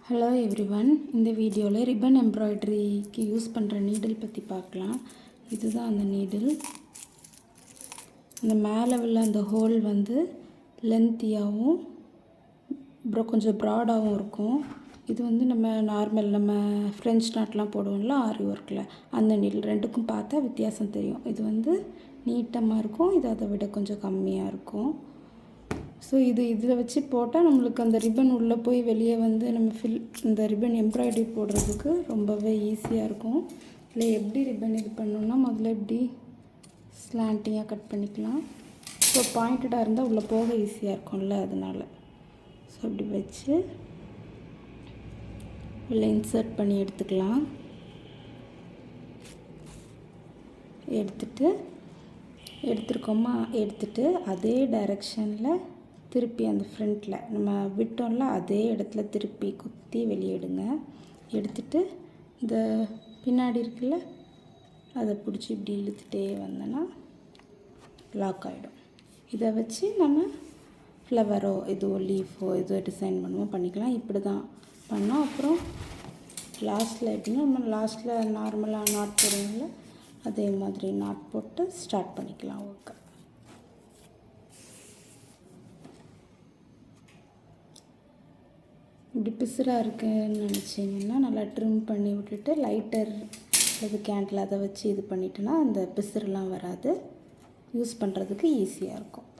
Hello everyone, இந்த வீடியோவில் ribbon எம்ப்ராய்டரிக்கு use பண்ணுற நீடில் பற்றி பார்க்கலாம். இதுதான் அந்த நீடில். இந்த மேலே உள்ள அந்த ஹோல் வந்து லென்த்தியாகவும் அப்புறம் கொஞ்சம் ப்ராடாகவும் இருக்கும். இது வந்து நம்ம ஃப்ரெஞ்ச் நாட்லாம் போடுவோம்ல ஆரி ஒர்க்கில், அந்த நீடில். ரெண்டுக்கும் பார்த்தா வித்தியாசம் தெரியும். இது வந்து நீட்டமாக இருக்கும், இது அதை விட கொஞ்சம் கம்மியாக இருக்கும். ஸோ இதில் வச்சு போட்டால் நம்மளுக்கு அந்த ரிப்பன் உள்ளே போய் வெளியே வந்து இந்த ரிப்பன் எம்ப்ராய்டரி போடுறதுக்கு ரொம்பவே ஈஸியாக இருக்கும். இல்லை எப்படி ரிப்பன் இது பண்ணணுன்னா முதல்ல இப்படி ஸ்லாண்டிங்காக கட் பண்ணிக்கலாம். ஸோ பாயிண்டடாக இருந்தால் உள்ளே போக ஈஸியாக இருக்கும்ல, அதனால். ஸோ இப்படி வச்சு உள்ளே இன்சர்ட் பண்ணி எடுத்துக்கலாம். எடுத்துட்டு அதே டைரெக்ஷனில் திருப்பி அந்த ஃப்ரண்ட்டில் நம்ம விட்டோம்ல அதே இடத்துல திருப்பி குத்தி வெளியிடுங்க. எடுத்துட்டு இந்த பின்னாடி இருக்குல்ல அதை பிடிச்சி இப்படி இழுத்துட்டே வந்தோன்னா லாக் ஆகிடும். இதை வச்சு நம்ம ஃப்ளவரோ இதுவோ லீஃபோ ஏதோ டிசைன் பண்ணிக்கலாம். இப்படி தான் பண்ணோம். அப்புறம் லாஸ்ட்டில் எப்படின்னா நம்ம லாஸ்ட்டில் நார்மலாக நாட் போடுவோம்ல, அதே மாதிரி நாட் போட்டு ஸ்டார்ட் பண்ணிக்கலாம் ஒர்க்கை. இப்படி பிசுறாக இருக்குன்னு நினச்சிங்கன்னா நல்லா ட்ரிம் பண்ணி விட்டுட்டு லைட்டர் அல்லது கேண்டில் அதை வச்சு இது பண்ணிட்டோன்னா அந்த பிசுறுலாம் வராது. யூஸ் பண்ணுறதுக்கு ஈஸியாக இருக்கும்.